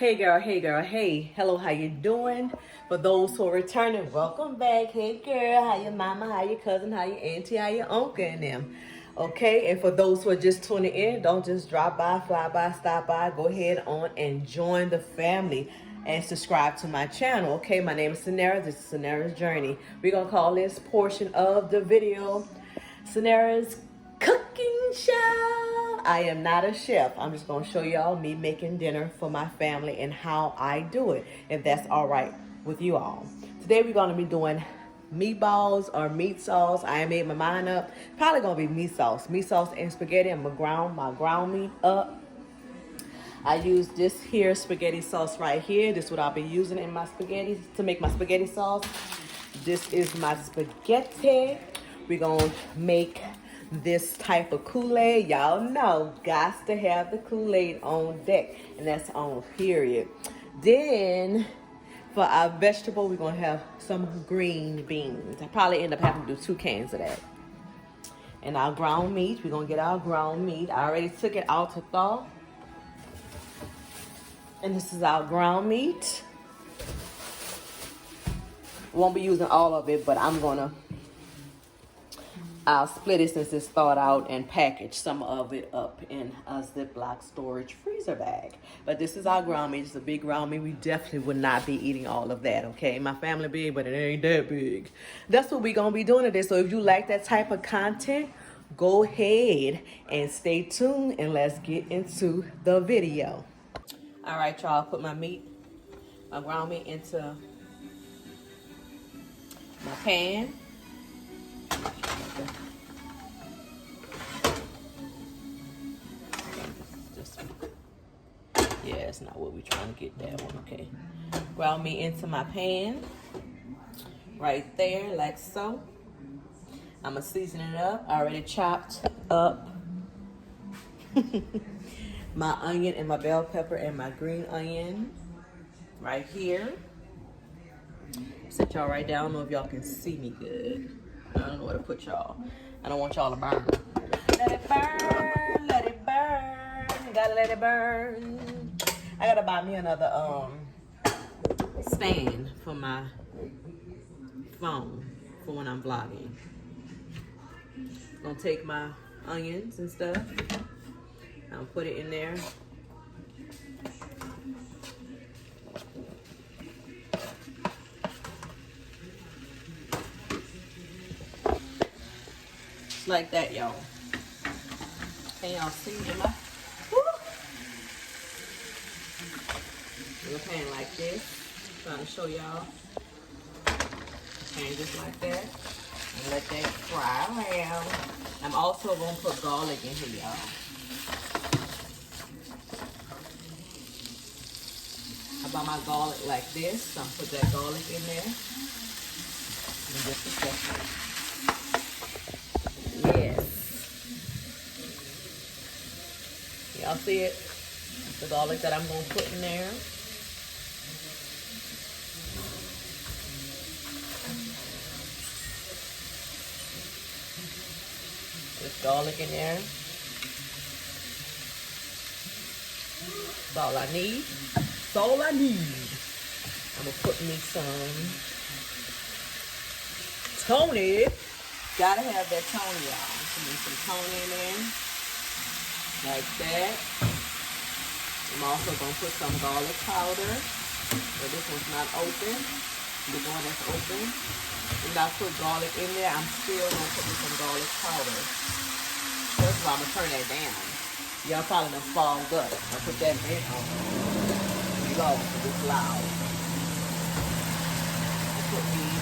Hey girl, hey girl, hey. Hello, how you doing? For those who are returning, welcome back. Hey girl, how your mama, how your cousin, how your auntie, how your uncle and them. Okay, and for those who are just tuning in, don't just drop by, fly by, stop by. Go ahead on and join the family and subscribe to my channel. Okay, my name is Sanara. This is Sanara's Journey. We're going to call this portion of the video Sanara's Cooking Show. I am not a chef. I'm just going to show y'all me making dinner for my family and how I do it, if that's all right with you all. Today we're going to be doing meatballs or meat sauce. I made my mind up. Probably going to be meat sauce and spaghetti. I'm going to ground my ground meat up. I use this here spaghetti sauce right here. This is what I'll be using in my spaghetti to make my spaghetti sauce. This is my spaghetti. We're going to make this type of Kool-Aid. Y'all know, got to have the Kool-Aid on deck. And that's on period. Then, for our vegetable, we're going to have some green beans. I probably end up having to do 2 cans of that. And our ground meat, we're going to get our ground meat. I already took it out to thaw. And this is our ground meat. Won't be using all of it, but I'll split it since it's thawed out and package some of it up in a Ziploc storage freezer bag. But this is our ground meat. It's a big ground meat. We definitely would not be eating all of that, okay? My family big, but it ain't that big. That's what we're going to be doing today. So if you like that type of content, go ahead and stay tuned and let's get into the video. All right, y'all, put my ground meat into my pan. Yeah, it's not what we're trying to get that one, okay. Ground meat into my pan. Right there, like so. I'm going to season it up. I already chopped up my onion and my bell pepper and my green onion right here. Set y'all right down. I don't know if y'all can see me good. I don't know where to put y'all. I don't want y'all to burn. Let it burn, let it burn. Gotta let it burn. I gotta buy me another stand for my phone for when I'm vlogging. Gonna take my onions and stuff. I'll put it in there. Just like that, y'all. Can y'all see my pan like this? Trying to show y'all. Pan just like that. And let that fry around. I'm also gonna put garlic in here, y'all. I buy my garlic like this. So I'm gonna put that garlic in there. In just a second. Yes. Y'all see it? The garlic that I'm gonna put in there. There's garlic in there. That's all I need. That's all I need. I'm gonna put me some Tony. Gotta have that Tony, y'all. Put me some Tony in there. Like that. I'm also gonna put some garlic powder. So this one's not open. The one that's open. When I put garlic in there, I'm still gonna put me some garlic powder. First of all, I'm gonna turn that down. Y'all probably done fall good. I'll put that in on low, because it's loud. I put me,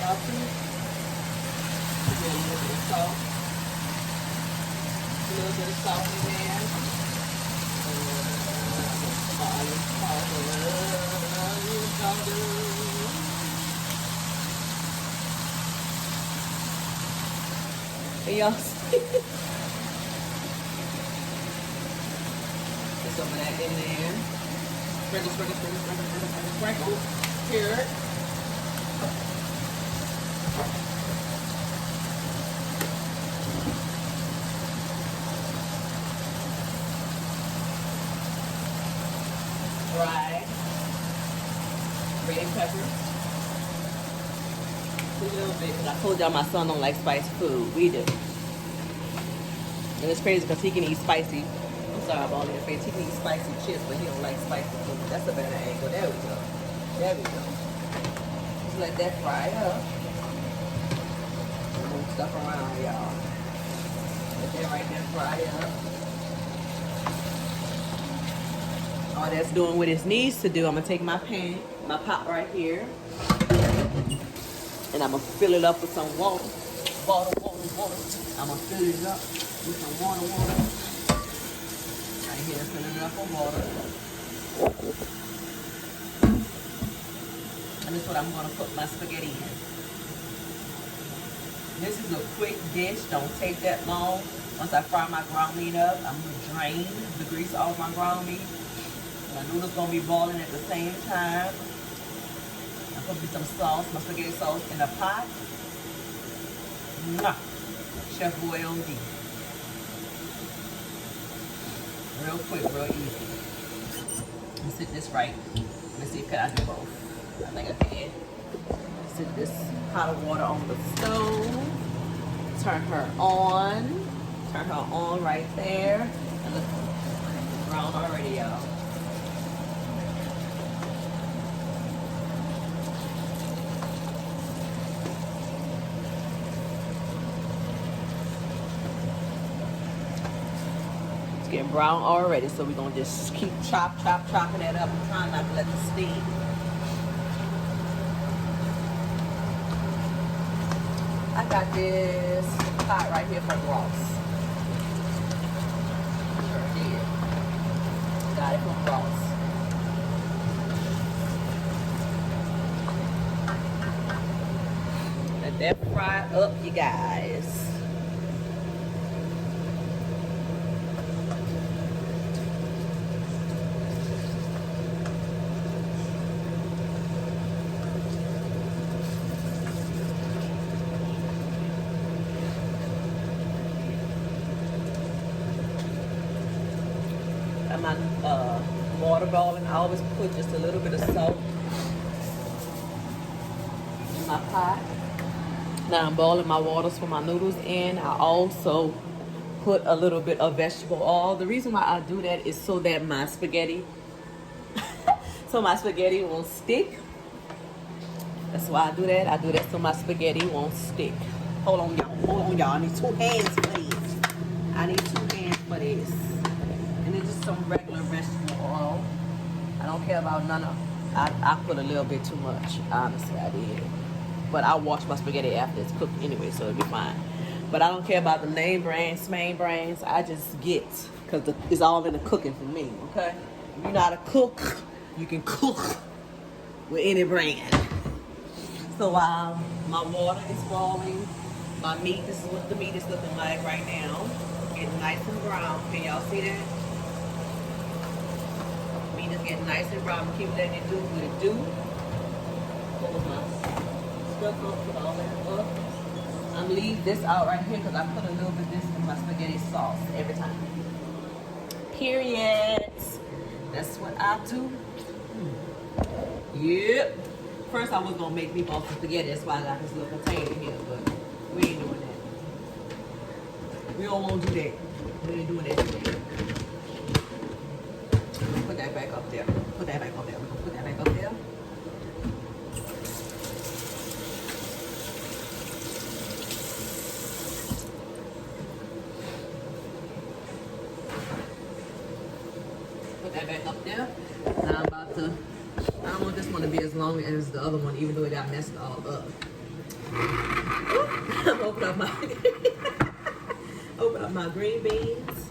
y'all see? A little bit of salt. A little bit of salt in there. Garlic powder. Y'all see? Put some of that in there. Sprinkle, sprinkle, sprinkle, sprinkle, sprinkle, sprinkle, sprinkle. Here. dried red peppers. A little bit, because I told y'all my son don't like spicy food. We do. And it's crazy because he can eat spicy. I'm sorry about all your face. He can eat spicy chips, but he don't like spicy food. That's a better angle. There we go. There we go. Just let that fry up. Move stuff around, y'all. Let that right there fry up. All that's doing what it needs to do. I'm gonna take my pan, my pot right here, and I'm gonna fill it up with some water. Water. I'm gonna fill it up with some water. Right here, filling it up with water. And this is what I'm gonna put my spaghetti in. This is a quick dish, don't take that long. Once I fry my ground meat up, I'm gonna drain the grease off my ground meat. My noodles gonna be boiling at the same time. I'm gonna put some sauce, my spaghetti sauce in a pot. Mwah. Chef Boyardee. Real quick, real easy. Let me sit this right. Let me see if I do both. I think I can. Sit this pot of water on the stove. Turn her on. Turn her on right there. And look, it's brown already, y'all. It's getting brown already, so we're gonna just keep chopping that up. I'm trying not to let the steam. I got this pot right here from Ross. Sure did. Got it from Ross. Let that fry up, you guys. My water boiling. I always put just a little bit of salt in my pot. Now I'm boiling my waters for my noodles in. I also put a little bit of vegetable oil. The reason why I do that is so that my spaghetti won't stick. That's why I do that. I do that so my spaghetti won't stick. Hold on, y'all. I need 2 hands for this. And then just some regular vegetable oil. I don't care about none of. I put a little bit too much. Honestly, I did. But I wash my spaghetti after it's cooked anyway, so it'll be fine. But I don't care about the name brands, main brands. I just get, because it's all in the cooking for me, okay? If you're not a cook, you can cook with any brand. So while my water is boiling, my meat, this is what the meat is looking like right now. Getting nice and brown. Can y'all see that? Meat is getting nice and brown. Keep letting it do what it do. Hold my stuff up, put all that up. I'm leave this out right here because I put a little bit of this in my spaghetti sauce every time. Period. That's what I do. Yep. First I was gonna make meatballs and spaghetti. That's why I got this little container here, but we ain't doing that. We don't want to do that. We ain't doing that today. Put that back up there. Put that back up there. We're gonna put that back up there. Put that back up there. Now I'm about to, I don't want this one to be as long as the other one, even though it got messed all up. Open up my open up my green beans.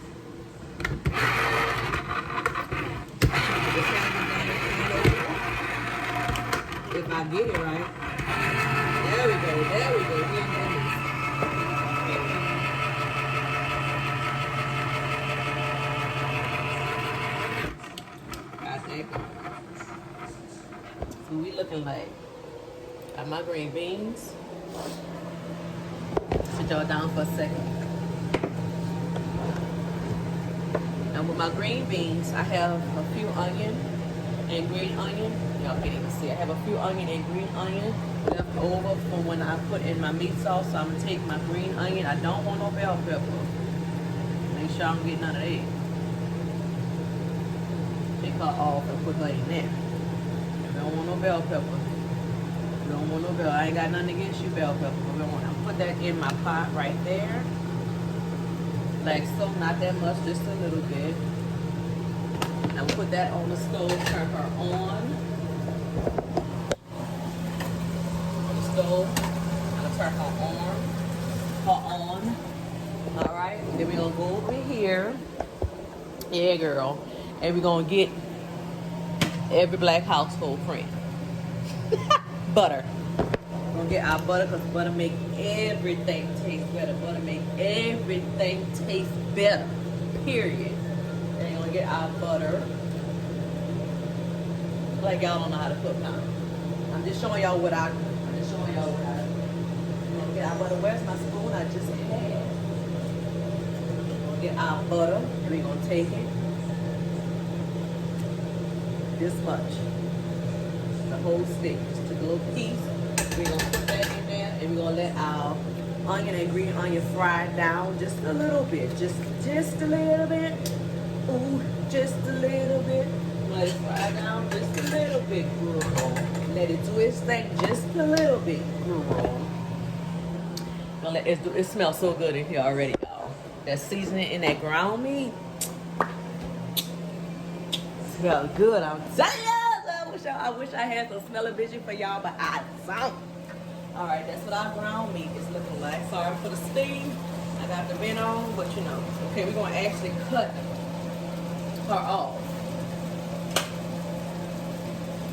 If I get it right. There we go. So we looking like, got my green beans. Sit y'all down for a second. And with my green beans, I have a few onions. and green onion. Y'all can't even see. I have a few onion and green onion left over from when I put in my meat sauce. So I'm gonna take my green onion. I don't want no bell pepper. Make sure I don't get none of that. Take her off and put her in there. I don't want no bell pepper. You don't want no bell. I ain't got nothing against you, bell pepper. We don't want to put that in my pot right there. Like so, not that much, just a little bit. Now we'll put that on the stove, turn her on. On the stove. I'm gonna turn her on. Alright. Then we're gonna go over here. Yeah, girl. And we're gonna get every black household friend. Butter. We're gonna get our butter because butter make everything taste better. Butter make everything taste better. Period. And you're gonna get our butter. Like y'all don't know how to cook now. I'm just showing y'all what I do. I'm just showing y'all what I do. We're gonna get our butter. Where's my spoon? I just had. We're gonna get our butter and we're gonna take it. This much. The whole stick. Just took a little piece. We're gonna put that in there and we're gonna let our onion and green onion fry down just a little bit. Just a little bit. Ooh, just a little bit. Let it fry down just a little bit, girl. Let it do its thing just a little bit, girl. Gonna let it do. It smells so good in here already, y'all. That seasoning in that ground meat smells good. I'm telling you. I wish I had some smell-o-vision for y'all, but I don't. All right, that's what our ground meat is looking like. Sorry for the steam. I got the vent on, but you know. Okay, we're gonna actually cut her off.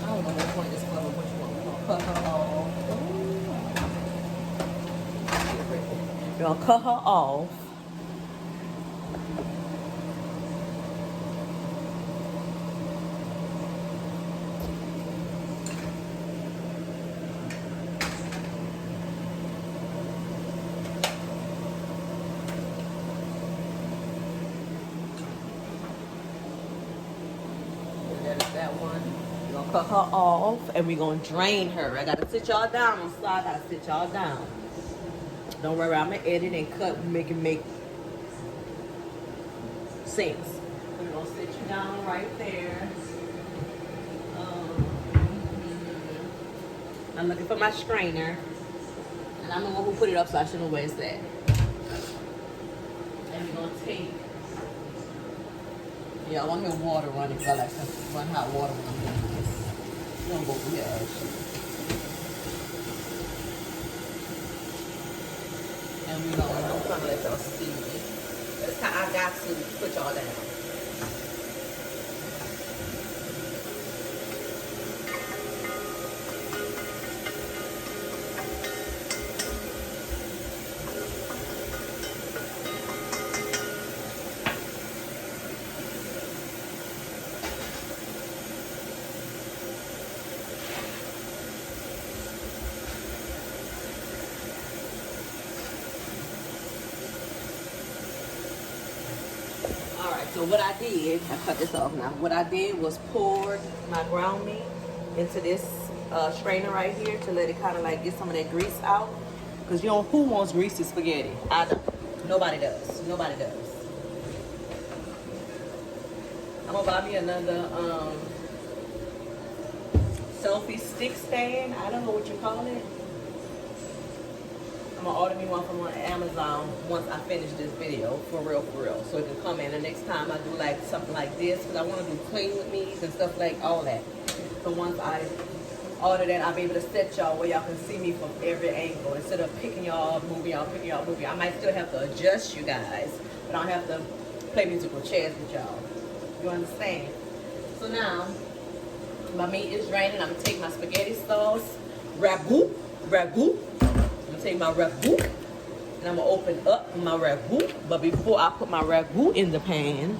I don't know which one is for which one. We're gonna cut her off. We're gonna cut her off. That one. We're gonna cut her off and we're gonna drain her. I gotta sit y'all down, so I gotta sit y'all down. Don't worry, I'm gonna edit and cut and make it make sense. We're gonna sit you down right there. I'm looking for my strainer. And I'm the one who put it up, so I should know where it's at. And we're gonna take. Yeah, I want to hear water running because I like to run hot water when I'm doing this. We're going to go over here, actually. And we're going to let y'all see it. That's how I got to put y'all down. So what I did, I cut this off now. What I did was pour my ground meat into this strainer right here to let it kind of like get some of that grease out. Because you know, who wants greasy spaghetti? I don't. Nobody does. Nobody does. I'm gonna buy me another selfie stick stand. I don't know what you call it. I'm gonna order me one from Amazon once I finish this video, for real, so it can come in the next time I do like something like this, because I want to do clean with me's and stuff like all that. So once I order that, I'll be able to set y'all where y'all can see me from every angle instead of picking y'all, moving y'all, picking y'all, moving. I might still have to adjust you guys, but I don't have to play musical chairs with y'all. You understand? So now my meat is draining. I'm gonna take my spaghetti sauce, ragu. I'm gonna take my ragu and I'm gonna open up my ragu. But before I put my ragu in the pan,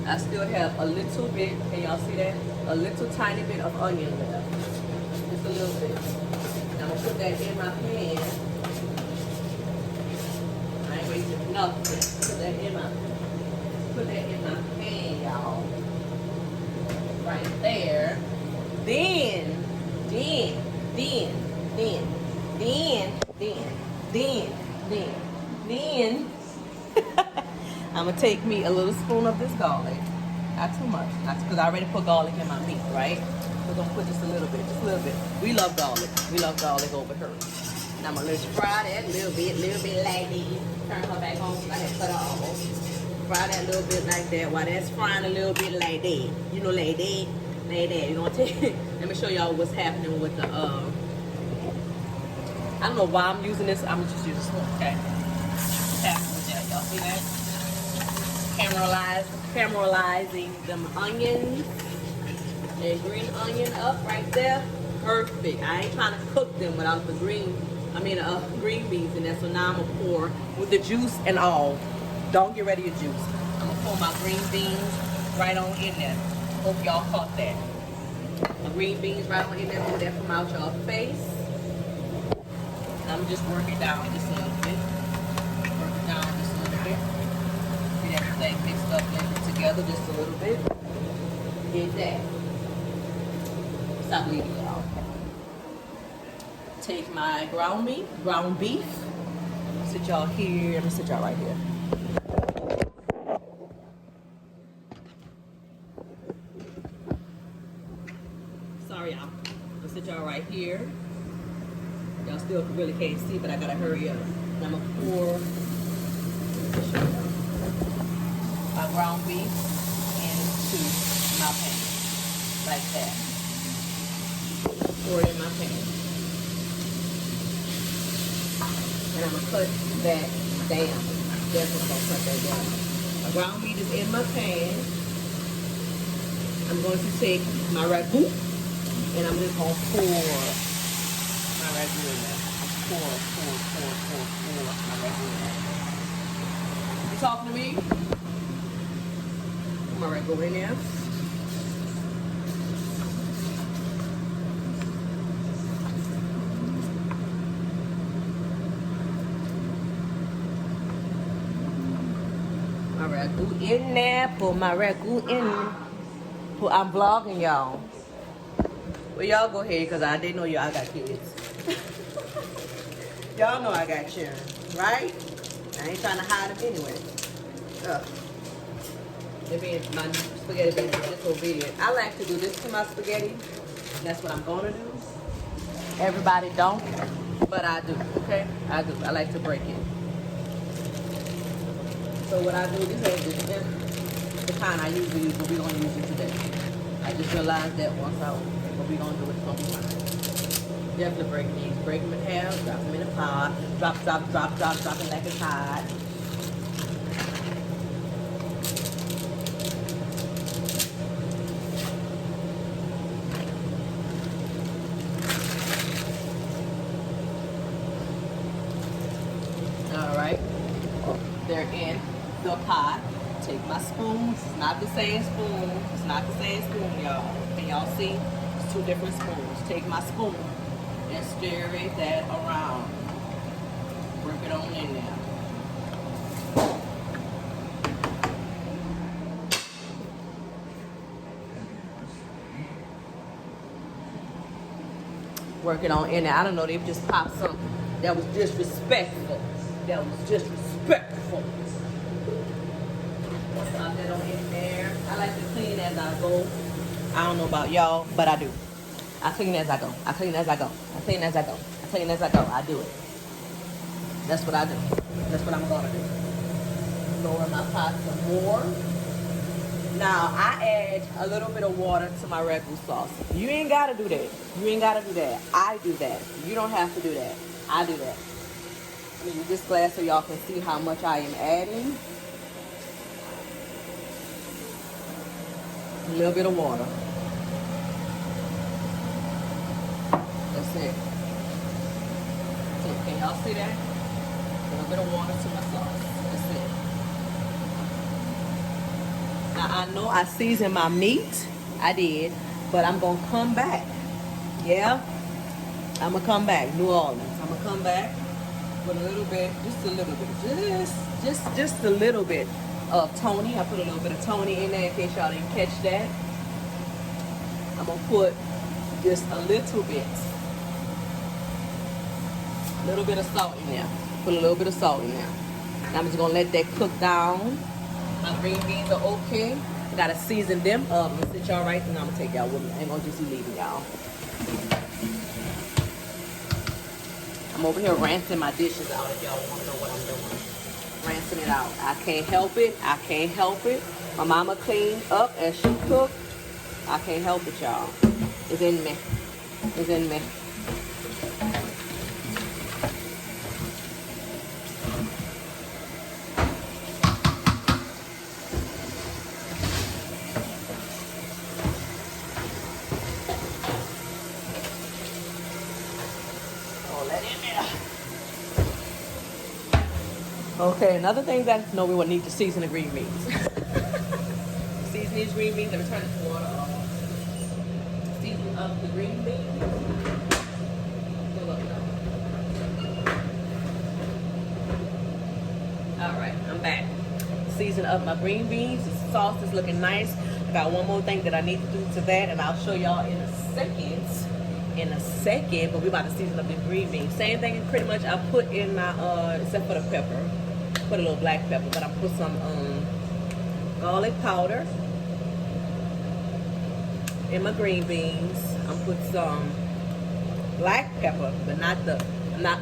I still have a little bit, can y'all see that? A little tiny bit of onion left. Just a little bit. And I'm gonna put that in my pan. I ain't wasting nothing. Put put that in my pan, y'all. Right there. Then, then, then, then, then, then, then, then, then, I'm gonna take me a little spoon of this garlic. Not too much, not because I already put garlic in my meat, right? We're gonna put just a little bit, just a little bit. We love garlic. We love garlic over here. And I'm gonna let you fry that a little bit like this. Turn her back on. I had cut her off. Fry that a little bit like that. While that's frying a little bit like that. You know, like that. Like that. You're gonna take. Let me show y'all what's happening with the. I don't know why I'm using this. I'm gonna just use this one. Okay. What's happening with that? Y'all see that? Caramelizing them onions. And green onion up right there. Perfect. I ain't trying to cook them without the green beans in there. So now I'm gonna pour with the juice and all. Don't get rid of your juice. I'm gonna pour my green beans right on in there. Hope y'all caught that. My green beans right on in there. Move that from out y'all face. And I'm just working down just a little bit. Work it down just a little bit. Get everything mixed up, blended together just a little bit. Get that. Stop leaving it out. Take my ground beef. Sit y'all here. I'm gonna sit y'all right here. Sorry, y'all. I'm gonna sit y'all right here. Y'all still really can't see, but I gotta hurry up. And I'm gonna pour my ground beef into my pan like that. Pour it in my pan. And I'm gonna cut that down. Definitely gonna cut that down. My ground meat is in my pan. I'm going to take my ragu and I'm just gonna pour my ragu in there. Pour my ragu in there. You talking to me? Put my ragu in there. My ragu in there. Put my ragu in. I'm vlogging y'all. Well, y'all go ahead because I didn't know y'all got kids. Y'all know I got children, right? I ain't trying to hide them anyway. My spaghetti being disobedient. I like to do this to my spaghetti. That's what I'm gonna do. Everybody don't, but I do. Okay, I do. I like to break it. So what I do, this ain't the kind I usually use, but we're gonna use it today. I just realized that once I open it, but we're gonna do it from fine. Definitely break these. Break them in half, drop them in a pot. Drop it like it's hot. Alright. They're in the pot. Take my spoon. It's not the same spoon. It's not the same spoon, y'all. Can y'all see? It's two different spoons. Take my spoon and stir that around. Work it on in there. Work it on in there. I don't know, they just popped something that was disrespectful. That was disrespectful. Pop that on in there. I like to clean as I go. I don't know about y'all, but I do. I clean as I go. I clean as I go. I clean as I go. I clean as I go. I do it. That's what I do. That's what I'm gonna do. Lower my pot some more. Now I add a little bit of water to my ragu sauce. You ain't gotta do that. You ain't gotta do that. I do that. You don't have to do that. I do that. Let me use this glass so y'all can see how much I am adding. A little bit of water. That's it. So, can y'all see that? A little bit of water to my sauce. That's it. Now I know I seasoned my meat. I did. But I'm going to come back. Yeah? I'm going to come back. New Orleans. I'm going to come back with a little bit. Just a little bit. Just a little bit of Tony. I put a little bit of Tony in there in case y'all didn't catch that. I'm gonna put just a little bit of salt in there. Put a little bit of salt in there. And I'm just gonna let that cook down. My green beans are okay. I gotta season them up. I'm gonna sit y'all right, and I'm gonna take y'all with me. I ain't gonna just be leaving y'all. I'm over here rinsing my dishes out if y'all wanna know what I'm doing. Rinsing it out. I can't help it. I can't help it. My mama cleaned up and she cooked. I can't help it, y'all. It's in me. It's in me. Okay, another thing that we would need to season the green beans. Season these green beans. Let me turn this water off. Season up the green beans. Alright, I'm back. Season up my green beans. The sauce is looking nice. I got one more thing that I need to do to that, and I'll show y'all in a second. But we're about to season up the green beans. Same thing pretty much I put in my except for the pepper. Put a little black pepper, but I put some garlic powder in my green beans. I'm put some black pepper, but I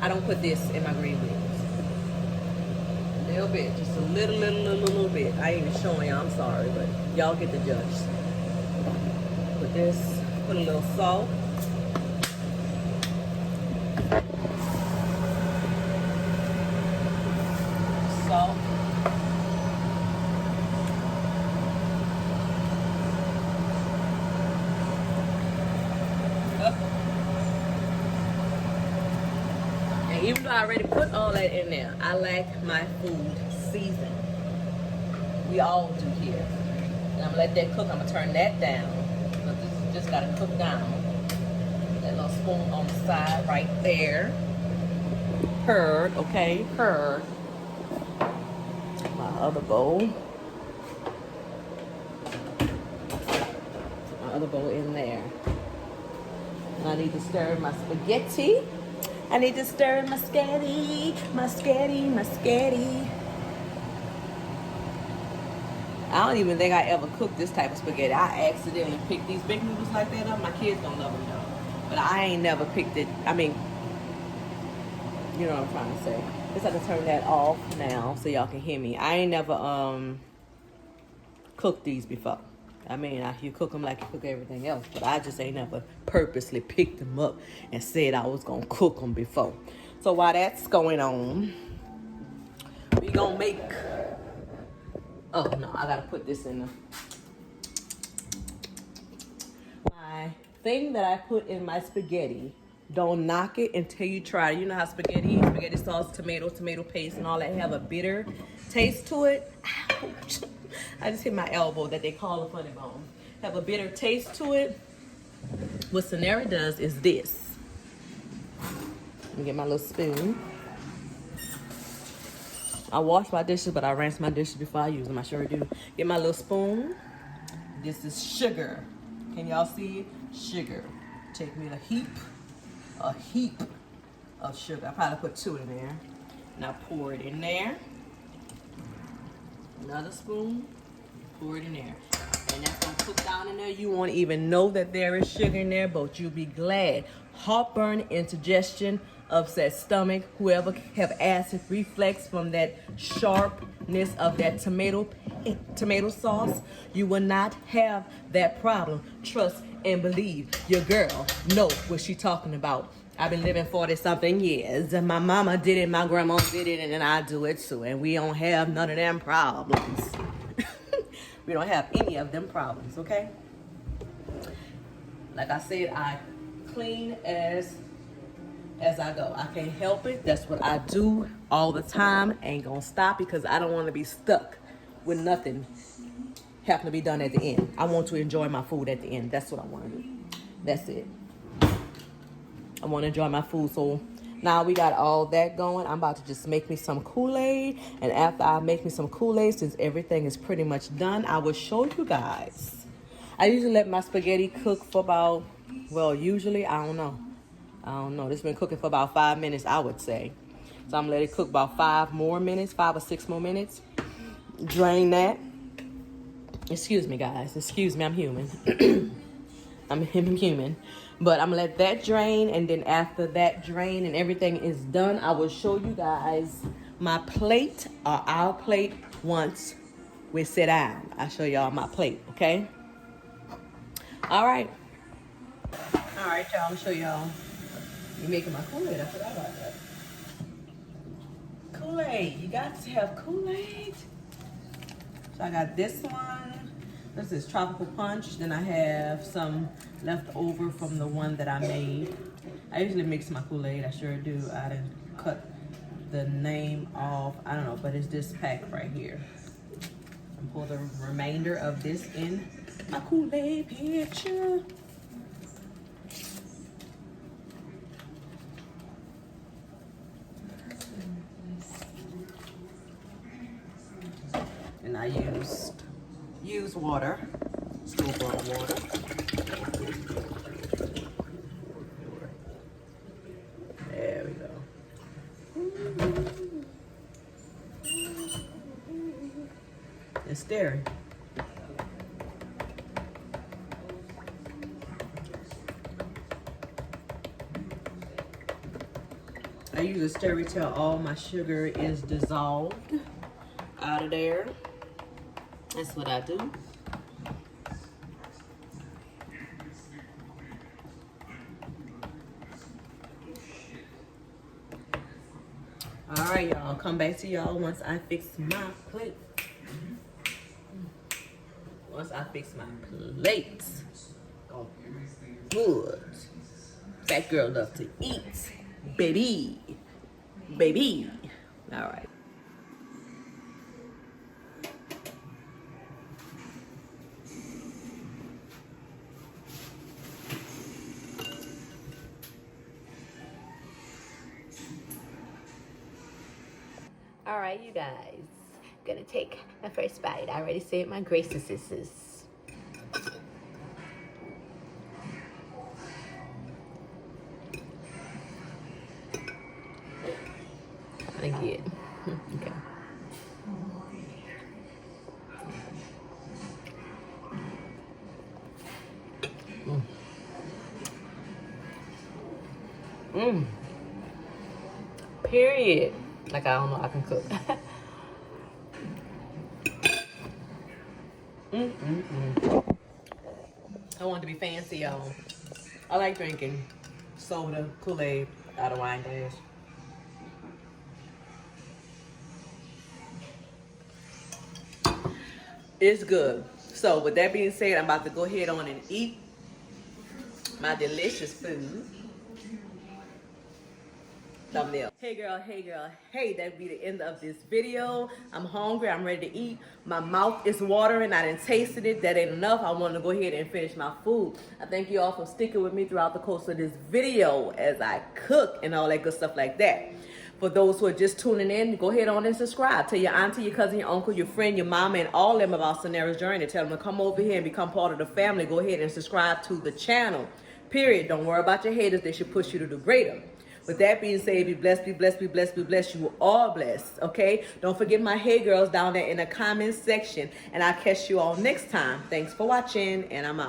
don't put this in my green beans. A little bit, just a little bit. I ain't even showing y'all, I'm sorry, but y'all get the judge. Put this, put a little salt. Salt. And even though I already put all that in there, I like my food seasoned. We all do here. And I'm gonna let that cook. I'm gonna turn that down. So this is just gotta cook down. That little spoon on the side right there. Heard, okay, heard. My other bowl. My other bowl in there. And I need to stir my spaghetti. I need to stir my spaghetti. I don't even think I ever cooked this type of spaghetti. I accidentally picked these big noodles like that up. My kids don't love them though. But I ain't never picked it. I mean, you know what I'm trying to say. Just have to turn that off now so y'all can hear me. I ain't never cooked these before. I mean, you cook them like you cook everything else, but I just ain't never purposely picked them up and said I was gonna cook them before. So while that's going on, we gonna make. Oh no, I gotta put this in the. My thing that I put in my spaghetti. Don't knock it until you try it. You know how spaghetti sauce, tomato paste, and all that have a bitter taste to it. Ouch. I just hit my elbow that they call a funny bone. Have a bitter taste to it. What Sonera does is this. Let me get my little spoon. I wash my dishes, but I rinse my dishes before I use them. I sure do. Get my little spoon. This is sugar. Can y'all see it? Sugar. Take me a heap of sugar. I probably put 2 in there. Now pour it in there. Another spoon. Pour it in there. And that's gonna cook down in there. You won't even know that there is sugar in there, but you'll be glad. Heartburn, indigestion, upset stomach, whoever have acid reflux from that sharpness of that tomato sauce, you will not have that problem. Trust and believe. Your girl know what she talking about. I've been living 40-something years. My mama did it, my grandma did it, and then I do it too. And we don't have none of them problems. We don't have any of them problems, okay? Like I said, I clean as I go. I can't help it. That's what I do all the time. Ain't gonna stop because I don't want to be stuck with nothing having to be done at the end. I want to enjoy my food at the end. That's what I want to do. That's it. I want to enjoy my food, so Now we got all that going. I'm about to just make me some Kool-Aid. And after I make me some Kool-Aid, since everything is pretty much done, I will show you guys. I usually let my spaghetti cook for about, well, usually, I don't know. It's been cooking for about 5 minutes, I would say. So I'm gonna let it cook about 5 or 6 more minutes. Drain that. Excuse me, guys. Excuse me, I'm human. I'm human. But I'm gonna let that drain, and then after that drain and everything is done, I will show you guys my plate or our plate once we sit down. I'll show y'all my plate, okay? All right. All right, y'all. I'm gonna show y'all. You making my Kool-Aid. I forgot about that. Kool-Aid. You got to have Kool-Aid. So I got this one. This is tropical punch. Then I have some left over from the one that I made. I usually mix my Kool-Aid. I sure do. I didn't cut the name off. I don't know, but it's this pack right here. And pour the remainder of this in my Kool-Aid pitcher. And I use water, store-bought water. There we go. And stirring. I use a stirrer till all my sugar is dissolved out of there. That's what I do. All right, y'all. Come back to y'all once I fix my plate. Once I fix my plate. Oh, good. Fat girl love to eat. Baby. Baby. All right. All right, you guys. Gonna take my first bite. I already said my graces. Again. Okay. Period. Like I don't know I can cook. I want to be fancy, y'all. I like drinking soda, Kool-Aid out of wine glass. It's good. So with that being said, I'm about to go ahead on and eat my delicious food. Thumbnail. Hey girl, hey girl, hey, that'd be the end of this video. I'm hungry, I'm ready to eat. My mouth is watering, I didn't tasted it. That ain't enough. I want to go ahead and finish my food. I thank you all for sticking with me throughout the course of this video as I cook and all that good stuff like that. For those who are just tuning in, go ahead on and subscribe. Tell your auntie, your cousin, your uncle, your friend, your mama, and all of them about Sanara's Journey. Tell them to come over here and become part of the family. Go ahead and subscribe to the channel. Period. Don't worry about your haters. They should push you to do greater. With that being said, be blessed, be blessed, be blessed, be blessed. You are blessed, okay? Don't forget my hey girls down there in the comments section. And I'll catch you all next time. Thanks for watching, and I'm out.